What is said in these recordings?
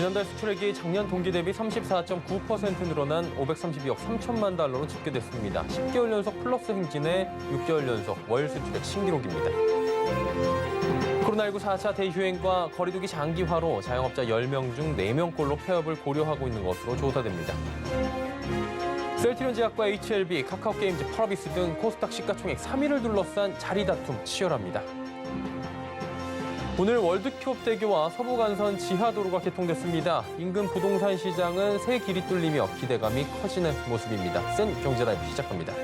지난달 수출액이 작년 동기 대비 34.9% 늘어난 532억 3천만 달러로 집계됐습니다. 10개월 연속 플러스 행진에 6개월 연속 월 수출액 신기록입니다. 코로나19 4차 대유행과 거리두기 장기화로 자영업자 10명 중 4명꼴로 폐업을 고려하고 있는 것으로 조사됩니다. 셀트리온 제약과 HLB, 카카오게임즈, 펄어비스 등 코스닥 시가총액 3위를 둘러싼 자리 다툼 치열합니다. 오늘 월드큐업대교와 서부간선 지하도로가 개통됐습니다. 인근 부동산 시장은 새 길이 뚫리며 기대감이 커지는 모습입니다. 센 경제라이브 시작합니다.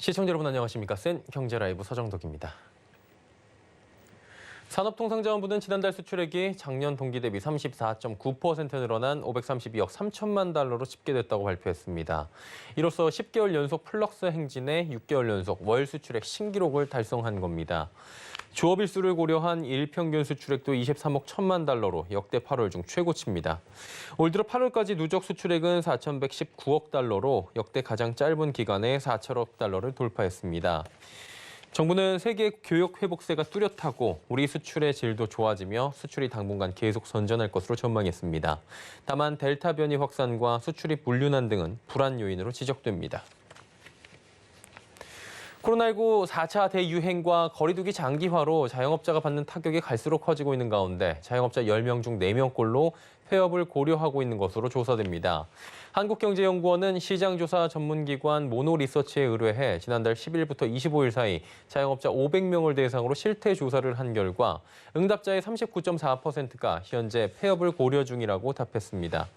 시청자 여러분 안녕하십니까? 센 경제라이브 서정덕입니다. 산업통상자원부는 지난달 수출액이 작년 동기 대비 34.9% 늘어난 532억 3천만 달러로 집계됐다고 발표했습니다. 이로써 10개월 연속 플러스 행진에 6개월 연속 월 수출액 신기록을 달성한 겁니다. 주업일수를 고려한 일평균 수출액도 23억 1천만 달러로 역대 8월 중 최고치입니다. 올 들어 8월까지 누적 수출액은 4,119억 달러로 역대 가장 짧은 기간에 4천억 달러를 돌파했습니다. 정부는 세계 교역 회복세가 뚜렷하고 우리 수출의 질도 좋아지며 수출이 당분간 계속 선전할 것으로 전망했습니다. 다만 델타 변이 확산과 수출이 불륜한 등은 불안 요인으로 지적됩니다. 코로나19 4차 대유행과 거리두기 장기화로 자영업자가 받는 타격이 갈수록 커지고 있는 가운데 자영업자 10명 중 4명꼴로 폐업을 고려하고 있는 것으로 조사됩니다. 한국경제연구원은 시장조사 전문기관 모노리서치에 의뢰해 지난달 10일부터 25일 사이 자영업자 500명을 대상으로 실태조사를 한 결과 응답자의 39.4%가 현재 폐업을 고려 중이라고 답했습니다.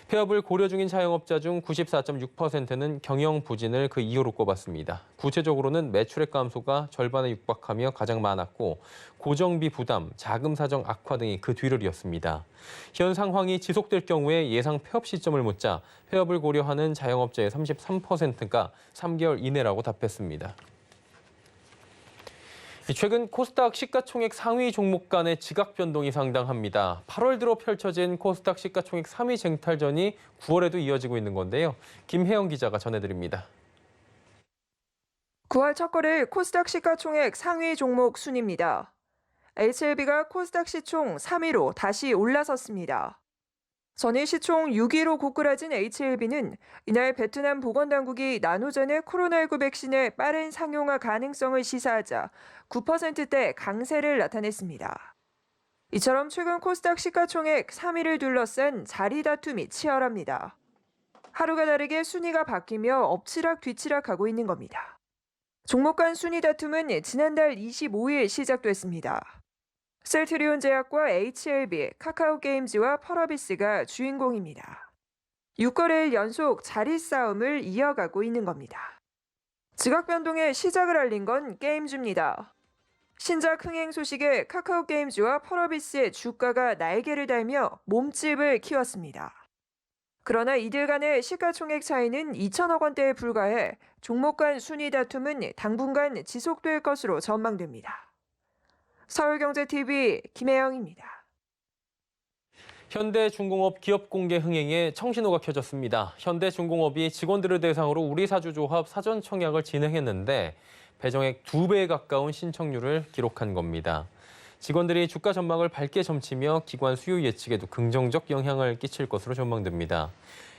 폐업을 고려 중인 자영업자 중 94.6%는 경영 부진을 그 이유로 꼽았습니다. 구체적으로는 매출액 감소가 절반에 육박하며 가장 많았고 고정비 부담, 자금 사정 악화 등이 그 뒤를 이었습니다. 현 상황이 지속될 경우에 예상 폐업 시점을 묻자 폐업을 고려하는 자영업자의 33%가 3개월 이내라고 답했습니다. 최근 코스닥 시가총액 상위 종목 간의 지각 변동이 상당합니다. 8월 들어 펼쳐진 코스닥 시가총액 3위 쟁탈전이 9월에도 이어지고 있는 건데요. 김혜영 기자가 전해드립니다. 9월 첫 거래 코스닥 시가총액 상위 종목 순입니다. HLB가 코스닥 시총 3위로 다시 올라섰습니다. 전일 시총 6위로 고꾸라진 HLB는 이날 베트남 보건당국이 나누전의 코로나19 백신의 빠른 상용화 가능성을 시사하자 9%대 강세를 나타냈습니다. 이처럼 최근 코스닥 시가총액 3위를 둘러싼 자리 다툼이 치열합니다. 하루가 다르게 순위가 바뀌며 엎치락 뒤치락하고 있는 겁니다. 종목 간 순위 다툼은 지난달 25일 시작됐습니다. 셀트리온 제약과 HLB, 카카오게임즈와 펄어비스가 주인공입니다. 6거래일 연속 자리 싸움을 이어가고 있는 겁니다. 지각 변동의 시작을 알린 건 게임주입니다. 신작 흥행 소식에 카카오게임즈와 펄어비스의 주가가 날개를 달며 몸집을 키웠습니다. 그러나 이들 간의 시가총액 차이는 2천억 원대에 불과해 종목 간 순위 다툼은 당분간 지속될 것으로 전망됩니다. 서울경제TV 김혜영입니다. 현대중공업 기업공개 흥행에 청신호가 켜졌습니다. 현대중공업이 직원들을 대상으로 우리사주조합 사전 청약을 진행했는데 배정액 2배에 가까운 신청률을 기록한 겁니다. 직원들이 주가 전망을 밝게 점치며 기관 수요 예측에도 긍정적 영향을 끼칠 것으로 전망됩니다.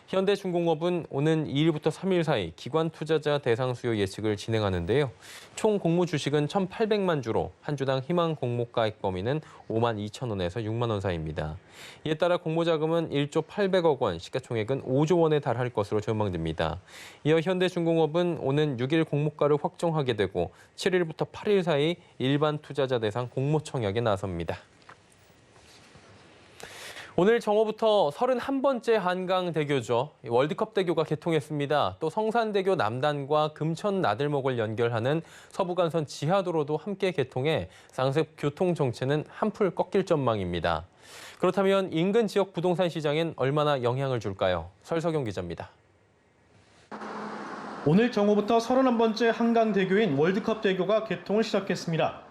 현대중공업은 오는 2일부터 3일 사이 기관 투자자 대상 수요 예측을 진행하는데요. 총 공모 주식은 1,800만 주로 한 주당 희망 공모 가액 범위는 5만 2천 원에서 6만 원 사이입니다. 이에 따라 공모 자금은 1조 800억 원, 시가총액은 5조 원에 달할 것으로 전망됩니다. 이어 현대중공업은 오는 6일 공모가를 확정하게 되고 7일부터 8일 사이 일반 투자자 대상 공모 청약에 나섭니다. 오늘 정오부터 31번째 한강대교죠. 월드컵대교가 개통했습니다. 또 성산대교 남단과 금천 나들목을 연결하는 서부간선 지하도로도 함께 개통해 상습 교통 정체는 한풀 꺾일 전망입니다. 그렇다면 인근 지역 부동산 시장엔 얼마나 영향을 줄까요? 설석영 기자입니다. 오늘 정오부터 31번째 한강대교인 월드컵대교가 개통을 시작했습니다.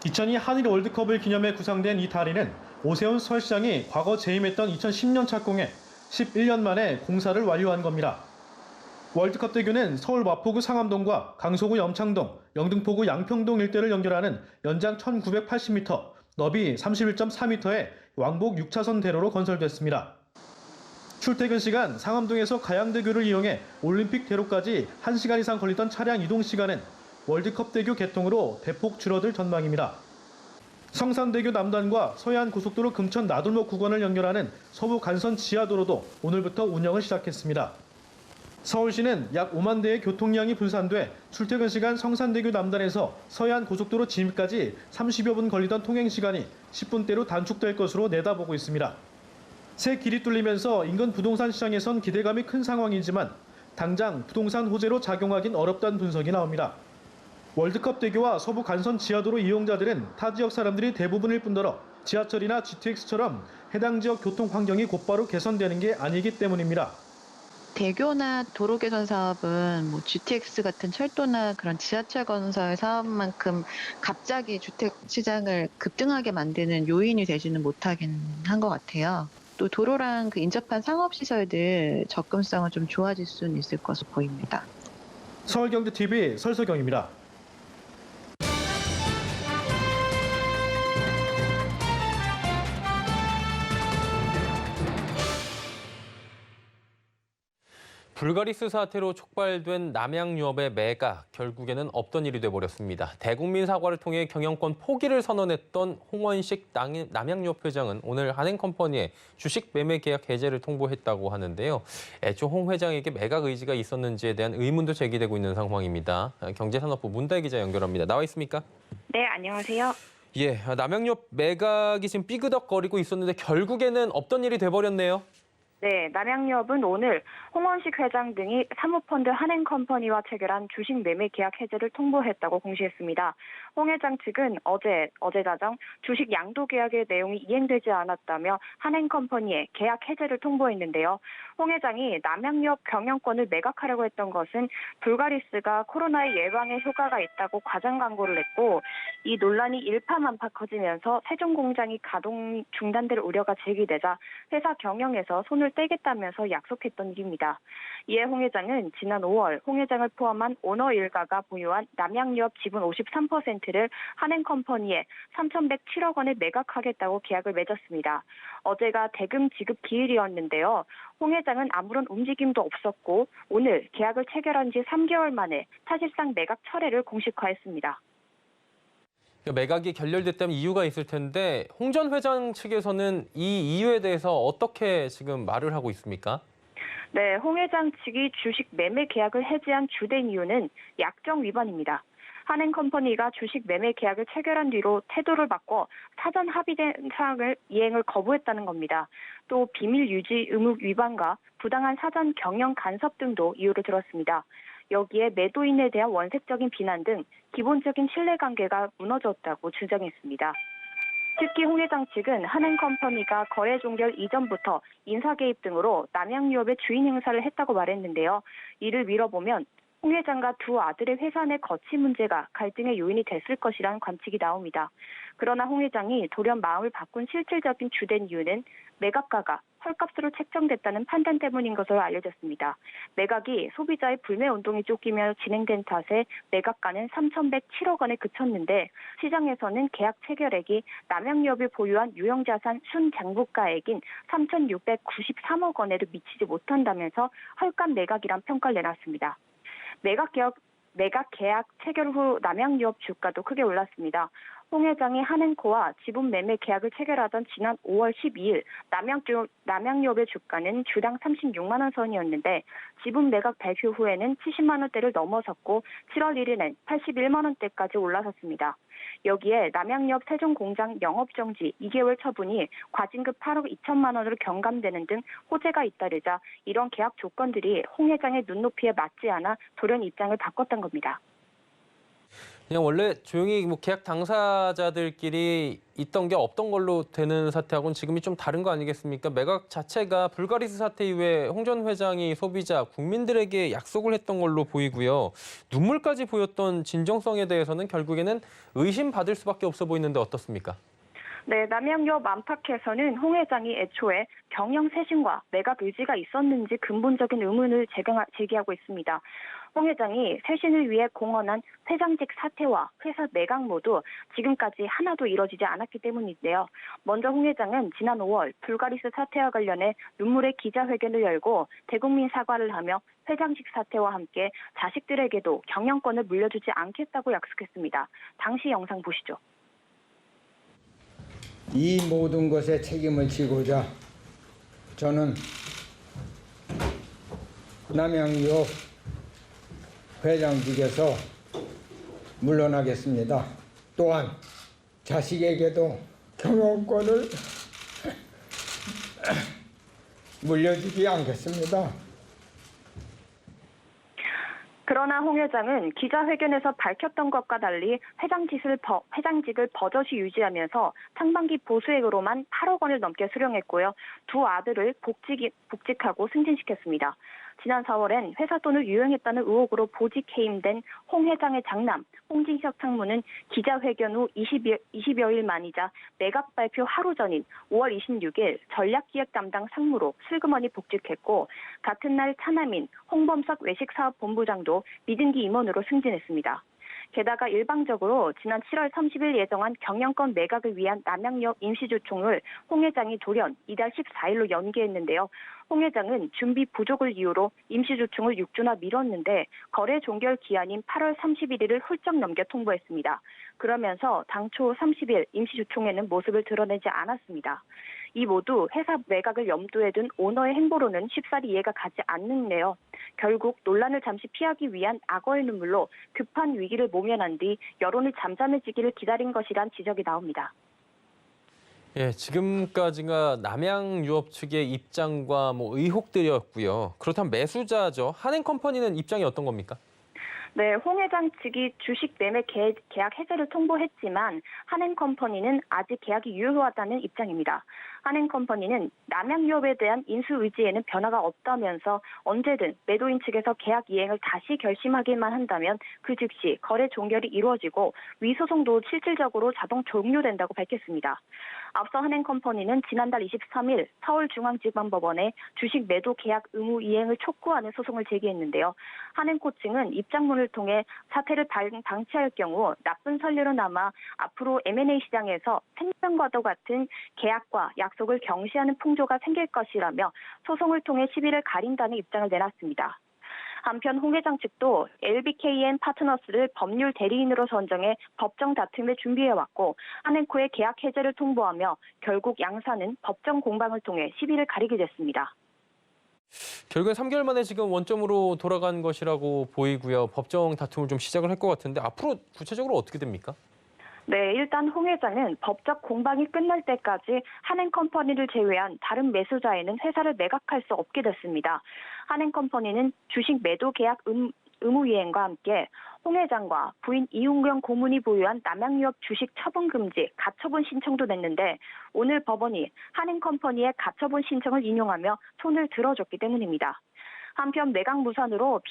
2002 한일 월드컵을 기념해 구상된 이 다리는 오세훈 서울시장이 과거 재임했던 2010년 착공해 11년 만에 공사를 완료한 겁니다. 월드컵대교는 서울 마포구 상암동과 강서구 염창동, 영등포구 양평동 일대를 연결하는 연장 1980m, 너비 31.4m의 왕복 6차선 대로로 건설됐습니다. 출퇴근 시간 상암동에서 가양대교를 이용해 올림픽대로까지 1시간 이상 걸리던 차량 이동 시간은 월드컵대교 개통으로 대폭 줄어들 전망입니다. 성산대교 남단과 서해안고속도로 금천 나들목 구간을 연결하는 서부 간선 지하도로도 오늘부터 운영을 시작했습니다. 서울시는 약 5만 대의 교통량이 분산돼 출퇴근 시간 성산대교 남단에서 서해안고속도로 진입까지 30여 분 걸리던 통행시간이 10분대로 단축될 것으로 내다보고 있습니다. 새 길이 뚫리면서 인근 부동산 시장에선 기대감이 큰 상황이지만 당장 부동산 호재로 작용하긴 어렵다는 분석이 나옵니다. 월드컵 대교와 서부 간선 지하도로 이용자들은 타 지역 사람들이 대부분일 뿐더러 지하철이나 GTX처럼 해당 지역 교통 환경이 곧바로 개선되는 게 아니기 때문입니다. 대교나 도로 개선 사업은 GTX 같은 철도나 그런 지하철 건설 사업만큼 갑자기 주택 시장을 급등하게 만드는 요인이 되지는 못하긴 한 것 같아요. 또 도로랑 인접한 상업시설들 접근성은 좀 좋아질 수는 있을 것으로 보입니다. 서울경제TV 설석영입니다. 불가리스 사태로 촉발된 남양유업의 매각, 결국에는 없던 일이 돼버렸습니다. 대국민 사과를 통해 경영권 포기를 선언했던 홍원식 남양유업 회장은 오늘 한행컴퍼니에 주식 매매 계약 해제를 통보했다고 하는데요. 애초 홍 회장에게 매각 의지가 있었는지에 대한 의문도 제기되고 있는 상황입니다. 경제산업부 문다혜 기자 연결합니다. 나와 있습니까? 네, 안녕하세요. 예, 남양유업 매각이 지금 삐그덕거리고 있었는데 결국에는 없던 일이 돼버렸네요. 네, 남양유업은 오늘 홍원식 회장 등이 사모펀드 한행컴퍼니와 체결한 주식 매매 계약 해제를 통보했다고 공시했습니다. 홍 회장 측은 어제 자정 주식 양도 계약의 내용이 이행되지 않았다며 한행컴퍼니에 계약 해제를 통보했는데요. 홍 회장이 남양유업 경영권을 매각하려고 했던 것은 불가리스가 코로나의 예방에 효과가 있다고 과장 광고를 했고 이 논란이 일파만파 커지면서 세종공장이 가동 중단될 우려가 제기되자 회사 경영에서 손을 떼겠다면서 약속했던 일입니다. 이에 홍 회장은 지난 5월 홍 회장을 포함한 오너 일가가 보유한 남양유업 지분 53%를 한행컴퍼니에 3,107억 원에 매각하겠다고 계약을 맺었습니다. 어제가 대금 지급 기일이었는데요. 홍 회장은 아무런 움직임도 없었고 오늘 계약을 체결한 지 3개월 만에 사실상 매각 철회를 공식화했습니다. 매각이 결렬됐다면 이유가 있을 텐데 홍 전 회장 측에서는 이 이유에 대해서 어떻게 지금 말을 하고 있습니까? 네, 홍 회장 측이 주식 매매 계약을 해지한 주된 이유는 약정 위반입니다. 한행컴퍼니가 주식 매매 계약을 체결한 뒤로 태도를 바꿔 사전 합의된 사항을 이행을 거부했다는 겁니다. 또 비밀 유지 의무 위반과 부당한 사전 경영 간섭 등도 이유로 들었습니다. 여기에 매도인에 대한 원색적인 비난 등 기본적인 신뢰관계가 무너졌다고 주장했습니다. 특히 홍 회장 측은 한행컴퍼니가 거래 종결 이전부터 인사 개입 등으로 남양유업의 주인 행사를 했다고 말했는데요. 이를 미뤄보면 홍 회장과 두 아들의 회사 내 거취 문제가 갈등의 요인이 됐을 것이라는 관측이 나옵니다. 그러나 홍 회장이 돌연 마음을 바꾼 실질적인 주된 이유는 매각가가 헐값으로 책정됐다는 판단 때문인 것으로 알려졌습니다. 매각이 소비자의 불매 운동이 쫓기며 진행된 탓에 매각가는 3,107억 원에 그쳤는데 시장에서는 계약 체결액이 남양유업이 보유한 유형자산 순장부가액인 3,693억 원에도 미치지 못한다면서 헐값 매각이란 평가를 내놨습니다. 매각 계약 체결 후 남양유업 주가도 크게 올랐습니다. 홍 회장이 한행코와 지분 매매 계약을 체결하던 지난 5월 12일 남양유업의 주가는 주당 36만 원 선이었는데 지분 매각 발표 후에는 70만 원대를 넘어섰고 7월 1일엔 81만 원대까지 올라섰습니다. 여기에 남양유업 세종공장 영업정지 2개월 처분이 과징금 8억 2천만 원으로 경감되는 등 호재가 잇따르자 이런 계약 조건들이 홍 회장의 눈높이에 맞지 않아 돌연 입장을 바꿨던 겁니다. 그냥 원래 조용히 뭐 계약 당사자들끼리 있던 게 없던 걸로 되는 사태하고는 지금이 좀 다른 거 아니겠습니까? 매각 자체가 불가리스 사태 이후에 홍 전 회장이 소비자, 국민들에게 약속을 했던 걸로 보이고요. 눈물까지 보였던 진정성에 대해서는 결국에는 의심받을 수밖에 없어 보이는데 어떻습니까? 네, 남양유업 안팎에서는 홍 회장이 애초에 경영 쇄신과 매각 의지가 있었는지 근본적인 의문을 제기하고 있습니다. 홍 회장이 쇄신을 위해 공언한 회장직 사퇴와 회사 매각 모두 지금까지 하나도 이뤄지지 않았기 때문인데요. 먼저 홍 회장은 지난 5월 불가리스 사태와 관련해 눈물의 기자회견을 열고 대국민 사과를 하며 회장직 사퇴와 함께 자식들에게도 경영권을 물려주지 않겠다고 약속했습니다. 당시 영상 보시죠. 이 모든 것에 책임을 지고자 저는 남양유업 회장직에서 물러나겠습니다. 또한 자식에게도 경영권을 물려주지 않겠습니다. 그러나 홍 회장은 기자회견에서 밝혔던 것과 달리 회장직을 버젓이 유지하면서 상반기 보수액으로만 8억 원을 넘게 수령했고요. 두 아들을 복직하고 승진시켰습니다. 지난 4월엔 회사 돈을 유용했다는 의혹으로 보직 해임된 홍 회장의 장남 홍진석 상무는 기자회견 후 20여일 만이자 매각 발표 하루 전인 5월 26일 전략기획 담당 상무로 슬그머니 복직했고 같은 날 차남인 홍범석 외식사업본부장도 미등기 임원으로 승진했습니다. 게다가 일방적으로 지난 7월 30일 예정한 경영권 매각을 위한 남양유업 임시주총을 홍 회장이 돌연 이달 14일로 연기했는데요. 홍 회장은 준비 부족을 이유로 임시주총을 6주나 미뤘는데 거래 종결 기한인 8월 31일을 훌쩍 넘겨 통보했습니다. 그러면서 당초 30일 임시주총에는 모습을 드러내지 않았습니다. 이 모두 회사 매각을 염두에 둔 오너의 행보로는 쉽사리 이해가 가지 않는데요. 결국 논란을 잠시 피하기 위한 악어의 눈물로 급한 위기를 모면한 뒤 여론이 잠잠해지기를 기다린 것이란 지적이 나옵니다. 예, 지금까지가 남양유업 측의 입장과 의혹들이었고요. 그렇다면 매수자죠. 한행컴퍼니는 입장이 어떤 겁니까? 네, 홍 회장 측이 주식 매매 계약 해제를 통보했지만 한행컴퍼니는 아직 계약이 유효하다는 입장입니다. 한행컴퍼니는 남양유업에 대한 인수 의지에는 변화가 없다면서 언제든 매도인 측에서 계약 이행을 다시 결심하기만 한다면 그 즉시 거래 종결이 이루어지고 위소송도 실질적으로 자동 종료된다고 밝혔습니다. 앞서 한행컴퍼니는 지난달 23일 서울중앙지방법원에 주식 매도 계약 의무 이행을 촉구하는 소송을 제기했는데요. 한행코 측은 입장문을 통해 사태를 방치할 경우 나쁜 선례로 남아 앞으로 M&A 시장에서 생명과도 같은 계약과 약속을 경시하는 풍조가 생길 것이라며 소송을 통해 시비를 가린다는 입장을 내놨습니다. 한편 홍 회장 측도 LBKN 파트너스를 법률 대리인으로 선정해 법정 다툼을 준비해왔고 한행코의 계약 해제를 통보하며 결국 양사는 법정 공방을 통해 시비를 가리게 됐습니다. 결국엔 3개월 만에 지금 원점으로 돌아간 것이라고 보이고요. 법정 다툼을 좀 시작을 할 것 같은데 앞으로 구체적으로 어떻게 됩니까? 네, 일단 홍 회장은 법적 공방이 끝날 때까지 한행컴퍼니를 제외한 다른 매수자에는 회사를 매각할 수 없게 됐습니다. 한행컴퍼니는 주식 매도 계약 의무 이행과 함께 홍 회장과 부인 이웅경 고문이 보유한 남양유업 주식 처분 금지 가처분 신청도 냈는데 오늘 법원이 한행컴퍼니의 가처분 신청을 인용하며 손을 들어줬기 때문입니다. 한편 매각 무산으로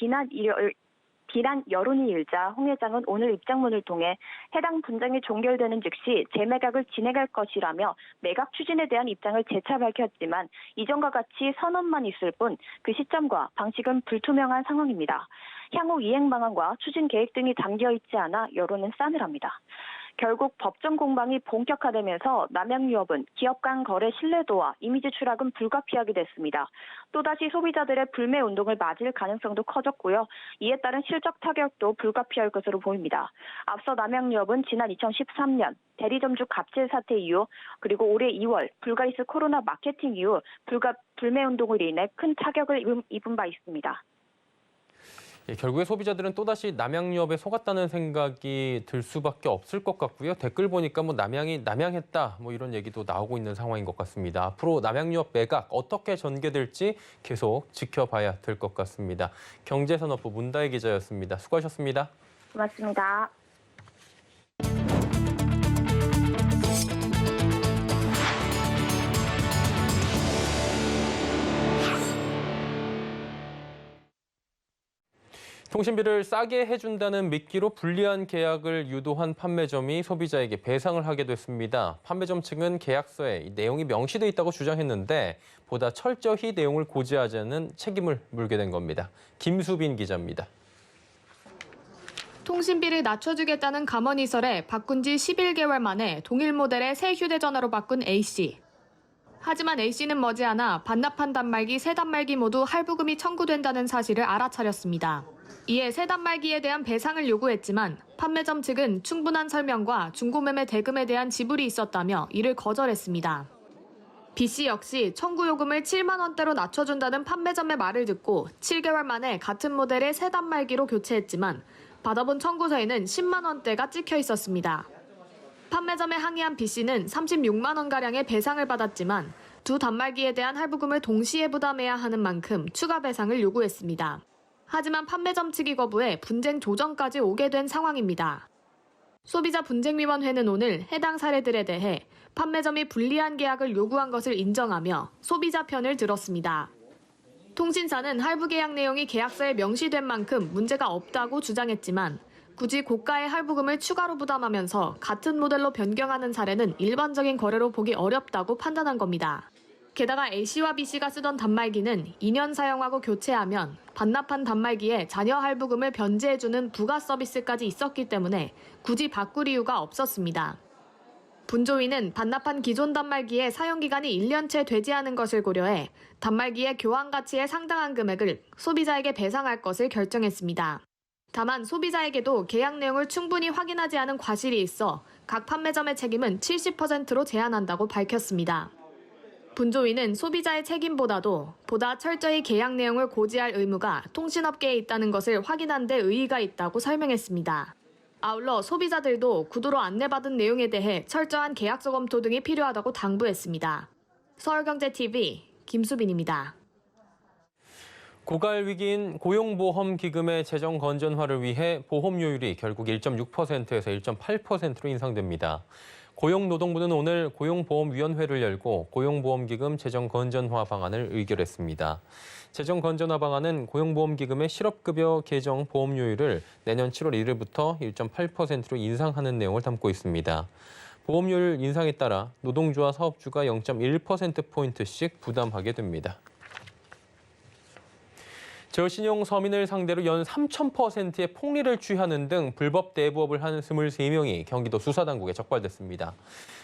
비난 여론이 일자 홍 회장은 오늘 입장문을 통해 해당 분쟁이 종결되는 즉시 재매각을 진행할 것이라며 매각 추진에 대한 입장을 재차 밝혔지만 이전과 같이 선언만 있을 뿐 그 시점과 방식은 불투명한 상황입니다. 향후 이행 방안과 추진 계획 등이 담겨 있지 않아 여론은 싸늘합니다. 결국 법정 공방이 본격화되면서 남양유업은 기업 간 거래 신뢰도와 이미지 추락은 불가피하게 됐습니다. 또다시 소비자들의 불매 운동을 맞을 가능성도 커졌고요. 이에 따른 실적 타격도 불가피할 것으로 보입니다. 앞서 남양유업은 지난 2013년 대리점주 갑질 사태 이후 그리고 올해 2월 불가리스 코로나 마케팅 이후 불매 운동으로 인해 큰 타격을 입은 바 있습니다. 결국에 소비자들은 또다시 남양유업에 속았다는 생각이 들 수밖에 없을 것 같고요. 댓글 보니까 남양이 남양했다 이런 얘기도 나오고 있는 상황인 것 같습니다. 앞으로 남양유업 매각 어떻게 전개될지 계속 지켜봐야 될 것 같습니다. 경제산업부 문다혜 기자였습니다. 수고하셨습니다. 고맙습니다. 통신비를 싸게 해준다는 미끼로 불리한 계약을 유도한 판매점이 소비자에게 배상을 하게 됐습니다. 판매점 측은 계약서에 내용이 명시돼 있다고 주장했는데 보다 철저히 내용을 고지하자는 책임을 물게 된 겁니다. 김수빈 기자입니다. 통신비를 낮춰주겠다는 감언이설에 바꾼 지 11개월 만에 동일 모델의 새 휴대전화로 바꾼 A씨. 하지만 A씨는 머지않아 반납한 단말기 3단말기 모두 할부금이 청구된다는 사실을 알아차렸습니다. 이에 새 단말기에 대한 배상을 요구했지만 판매점 측은 충분한 설명과 중고매매 대금에 대한 지불이 있었다며 이를 거절했습니다. B씨 역시 청구 요금을 7만 원대로 낮춰준다는 판매점의 말을 듣고 7개월 만에 같은 모델의 새 단말기로 교체했지만 받아본 청구서에는 10만 원대가 찍혀 있었습니다. 판매점에 항의한 B씨는 36만 원가량의 배상을 받았지만 두 단말기에 대한 할부금을 동시에 부담해야 하는 만큼 추가 배상을 요구했습니다. 하지만 판매점 측이 거부해 분쟁 조정까지 오게 된 상황입니다. 소비자분쟁위원회는 오늘 해당 사례들에 대해 판매점이 불리한 계약을 요구한 것을 인정하며 소비자 편을 들었습니다. 통신사는 할부 계약 내용이 계약서에 명시된 만큼 문제가 없다고 주장했지만 굳이 고가의 할부금을 추가로 부담하면서 같은 모델로 변경하는 사례는 일반적인 거래로 보기 어렵다고 판단한 겁니다. 게다가 A씨와 B씨가 쓰던 단말기는 2년 사용하고 교체하면 반납한 단말기에 잔여 할부금을 변제해주는 부가 서비스까지 있었기 때문에 굳이 바꿀 이유가 없었습니다. 분조위는 반납한 기존 단말기의 사용기간이 1년채 되지 않은 것을 고려해 단말기의 교환 가치에 상당한 금액을 소비자에게 배상할 것을 결정했습니다. 다만 소비자에게도 계약 내용을 충분히 확인하지 않은 과실이 있어 각 판매점의 책임은 70%로 제한한다고 밝혔습니다. 분조위는 소비자의 책임보다도 보다 철저히 계약 내용을 고지할 의무가 통신업계에 있다는 것을 확인한 데 의의가 있다고 설명했습니다. 아울러 소비자들도 구두로 안내받은 내용에 대해 철저한 계약서 검토 등이 필요하다고 당부했습니다. 서울경제TV 김수빈입니다. 고갈 위기인 고용보험기금의 재정 건전화를 위해 보험료율이 결국 1.6%에서 1.8%로 인상됩니다. 고용노동부는 오늘 고용보험위원회를 열고 고용보험기금 재정 건전화 방안을 의결했습니다. 재정 건전화 방안은 고용보험기금의 실업급여 계정 보험료율을 내년 7월 1일부터 1.8%로 인상하는 내용을 담고 있습니다. 보험료율 인상에 따라 노동주와 사업주가 0.1%포인트씩 부담하게 됩니다. 저신용 서민을 상대로 연 3,000%의 폭리를 취하는 등 불법 대부업을 한 23명이 경기도 수사당국에 적발됐습니다.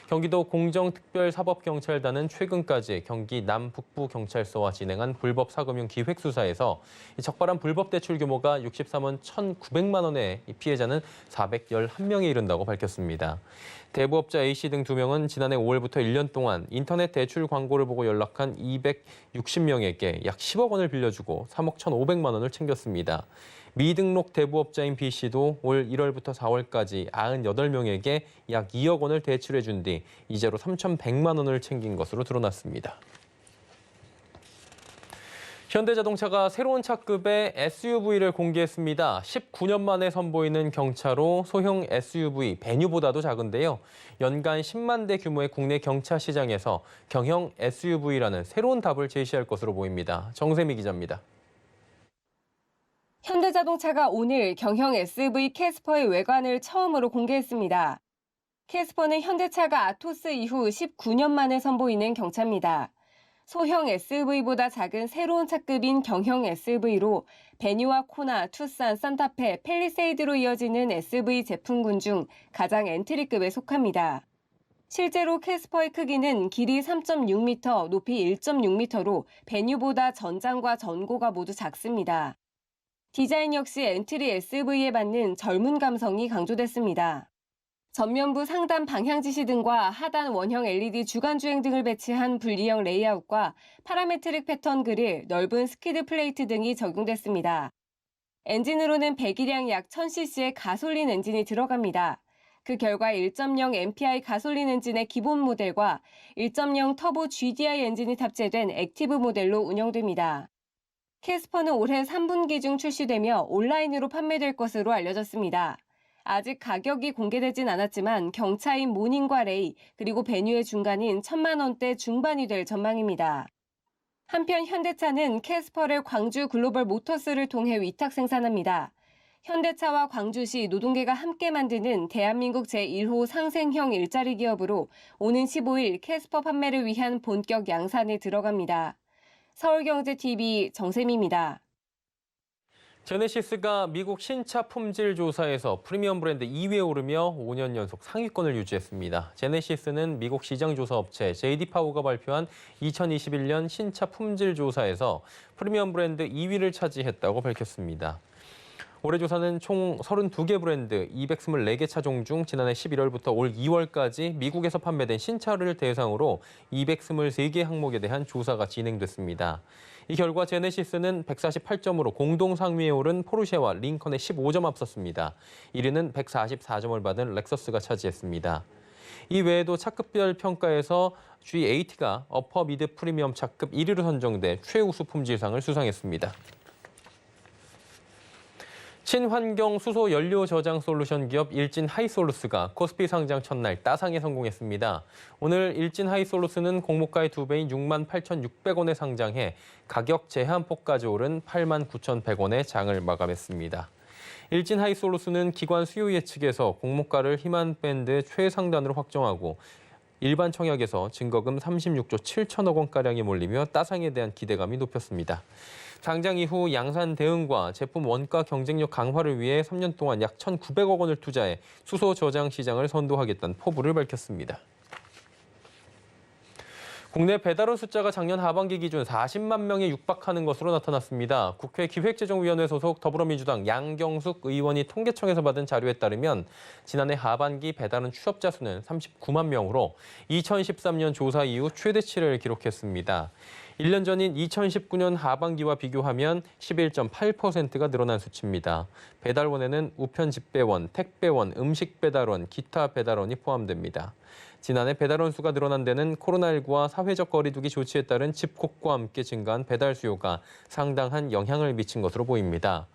경기도 공정특별사법경찰단은 최근까지 경기 남북부경찰서와 진행한 불법 사금융 기획 수사에서 적발한 불법 대출 규모가 63원 1,900만 원에 피해자는 411명에 이른다고 밝혔습니다. 대부업자 A씨 등 2명은 지난해 5월부터 1년 동안 인터넷 대출 광고를 보고 연락한 260명에게 약 10억 원을 빌려주고 3억 1,500만 원을 챙겼습니다. 미등록 대부업자인 B씨도 올 1월부터 4월까지 98명에게 약 2억 원을 대출해 준 뒤 이자로 3,100만 원을 챙긴 것으로 드러났습니다. 현대자동차가 새로운 차급의 SUV를 공개했습니다. 19년 만에 선보이는 경차로 소형 SUV 베뉴보다도 작은데요. 연간 10만 대 규모의 국내 경차 시장에서 경형 SUV라는 새로운 답을 제시할 것으로 보입니다. 정세미 기자입니다. 현대자동차가 오늘 경형 SUV 캐스퍼의 외관을 처음으로 공개했습니다. 캐스퍼는 현대차가 아토스 이후 19년 만에 선보이는 경차입니다. 소형 SUV보다 작은 새로운 차급인 경형 SUV로 베니와 코나, 투싼, 산타페, 팰리세이드로 이어지는 SUV 제품군 중 가장 엔트리급에 속합니다. 실제로 캐스퍼의 크기는 길이 3.6m, 높이 1.6m로 베뉴보다 전장과 전고가 모두 작습니다. 디자인 역시 엔트리 SUV에 맞는 젊은 감성이 강조됐습니다. 전면부 상단 방향지시 등과 하단 원형 LED 주간주행 등을 배치한 분리형 레이아웃과 파라메트릭 패턴 그릴, 넓은 스키드 플레이트 등이 적용됐습니다. 엔진으로는 배기량 약 1000cc의 가솔린 엔진이 들어갑니다. 그 결과 1.0 MPI 가솔린 엔진의 기본 모델과 1.0 터보 GDI 엔진이 탑재된 액티브 모델로 운영됩니다. 캐스퍼는 올해 3분기 중 출시되며 온라인으로 판매될 것으로 알려졌습니다. 아직 가격이 공개되진 않았지만 경차인 모닝과 레이 그리고 베뉴의 중간인 1000만 원대 중반이 될 전망입니다. 한편 현대차는 캐스퍼를 광주 글로벌 모터스를 통해 위탁 생산합니다. 현대차와 광주시 노동계가 함께 만드는 대한민국 제1호 상생형 일자리 기업으로 오는 15일 캐스퍼 판매를 위한 본격 양산에 들어갑니다. 서울경제TV 정세미입니다. 제네시스가 미국 신차 품질 조사에서 프리미엄 브랜드 2위에 오르며 5년 연속 상위권을 유지했습니다. 제네시스는 미국 시장조사 업체 JD.Power가 발표한 2021년 신차 품질 조사에서 프리미엄 브랜드 2위를 차지했다고 밝혔습니다. 올해 조사는 총 32개 브랜드 224개 차종 중 지난해 11월부터 올 2월까지 미국에서 판매된 신차를 대상으로 223개 항목에 대한 조사가 진행됐습니다. 이 결과 제네시스는 148점으로 공동 상위에 오른 포르쉐와 링컨에 15점 앞섰습니다. 1위는 144점을 받은 렉서스가 차지했습니다. 이 외에도 차급별 평가에서 G80가 어퍼 미드 프리미엄 차급 1위로 선정돼 최우수 품질상을 수상했습니다. 친환경 수소 연료 저장 솔루션 기업 일진 하이솔루스가 코스피 상장 첫날 따상에 성공했습니다. 오늘 일진 하이솔루스는 공모가의 2배인 68,600원에 상장해 가격 제한폭까지 오른 89,100원에 장을 마감했습니다. 일진 하이솔루스는 기관 수요 예측에서 공모가를 희망 밴드 최상단으로 확정하고 일반 청약에서 증거금 36조 7천억 원가량이 몰리며 따상에 대한 기대감이 높였습니다. 상장 이후 양산 대응과 제품 원가 경쟁력 강화를 위해 3년 동안 약 1,900억 원을 투자해 수소 저장 시장을 선도하겠다는 포부를 밝혔습니다. 국내 배달원 숫자가 작년 하반기 기준 40만 명에 육박하는 것으로 나타났습니다. 국회 기획재정위원회 소속 더불어민주당 양경숙 의원이 통계청에서 받은 자료에 따르면 지난해 하반기 배달원 취업자 수는 39만 명으로 2013년 조사 이후 최대치를 기록했습니다. 1년 전인 2019년 하반기와 비교하면 11.8%가 늘어난 수치입니다. 배달원에는 우편 집배원, 택배원, 음식 배달원, 기타 배달원이 포함됩니다. 지난해 배달원 수가 늘어난 데는 코로나19와 사회적 거리두기 조치에 따른 집콕과 함께 증가한 배달 수요가 상당한 영향을 미친 것으로 보입니다.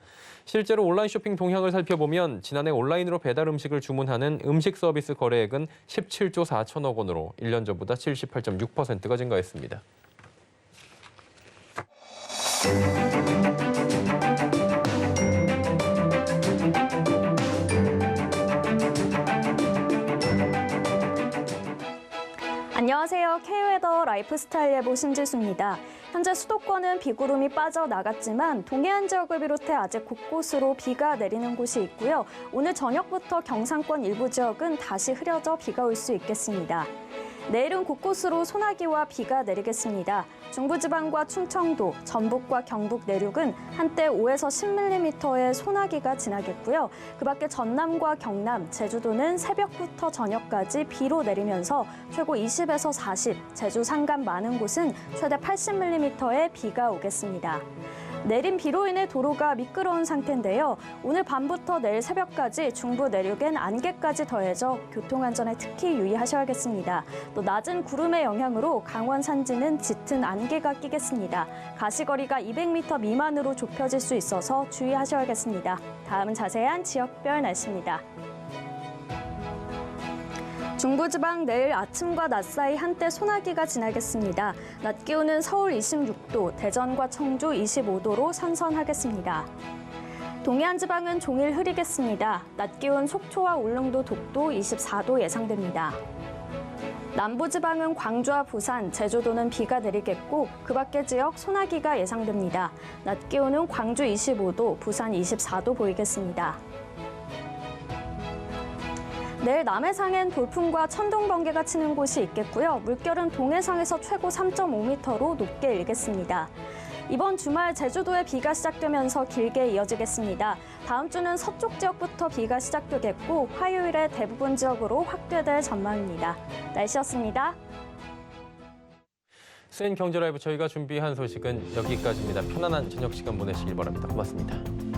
실제로 온라인 쇼핑 동향을 살펴보면 지난해 온라인으로 배달 음식을 주문하는 음식 서비스 거래액은 17조 4천억 원으로 1년 전보다 78.6%가 증가했습니다. 안녕하세요. K웨더 라이프스타일 예보 신지수입니다. 현재 수도권은 비구름이 빠져나갔지만 동해안 지역을 비롯해 아직 곳곳으로 비가 내리는 곳이 있고요. 오늘 저녁부터 경상권 일부 지역은 다시 흐려져 비가 올 수 있겠습니다. 내일은 곳곳으로 소나기와 비가 내리겠습니다. 중부지방과 충청도, 전북과 경북 내륙은 한때 5에서 10mm의 소나기가 지나겠고요. 그 밖에 전남과 경남, 제주도는 새벽부터 저녁까지 비로 내리면서 최고 20에서 40, 제주 산간 많은 곳은 최대 80mm의 비가 오겠습니다. 내린 비로 인해 도로가 미끄러운 상태인데요. 오늘 밤부터 내일 새벽까지 중부 내륙엔 안개까지 더해져 교통안전에 특히 유의하셔야겠습니다. 또 낮은 구름의 영향으로 강원 산지는 짙은 안개가 끼겠습니다. 가시거리가 200m 미만으로 좁혀질 수 있어서 주의하셔야겠습니다. 다음은 자세한 지역별 날씨입니다. 중부지방 내일 아침과 낮 사이 한때 소나기가 지나겠습니다. 낮 기온은 서울 26도, 대전과 청주 25도로 선선하겠습니다. 동해안 지방은 종일 흐리겠습니다. 낮 기온 속초와 울릉도, 독도 24도 예상됩니다. 남부지방은 광주와 부산, 제주도는 비가 내리겠고 그 밖의 지역 소나기가 예상됩니다. 낮 기온은 광주 25도, 부산 24도 보이겠습니다. 내일 남해상엔 돌풍과 천둥, 번개가 치는 곳이 있겠고요. 물결은 동해상에서 최고 3.5m로 높게 일겠습니다. 이번 주말 제주도에 비가 시작되면서 길게 이어지겠습니다. 다음 주는 서쪽 지역부터 비가 시작되겠고 화요일에 대부분 지역으로 확대될 전망입니다. 날씨였습니다. 센 경제 라이브 저희가 준비한 소식은 여기까지입니다. 편안한 저녁 시간 보내시길 바랍니다. 고맙습니다.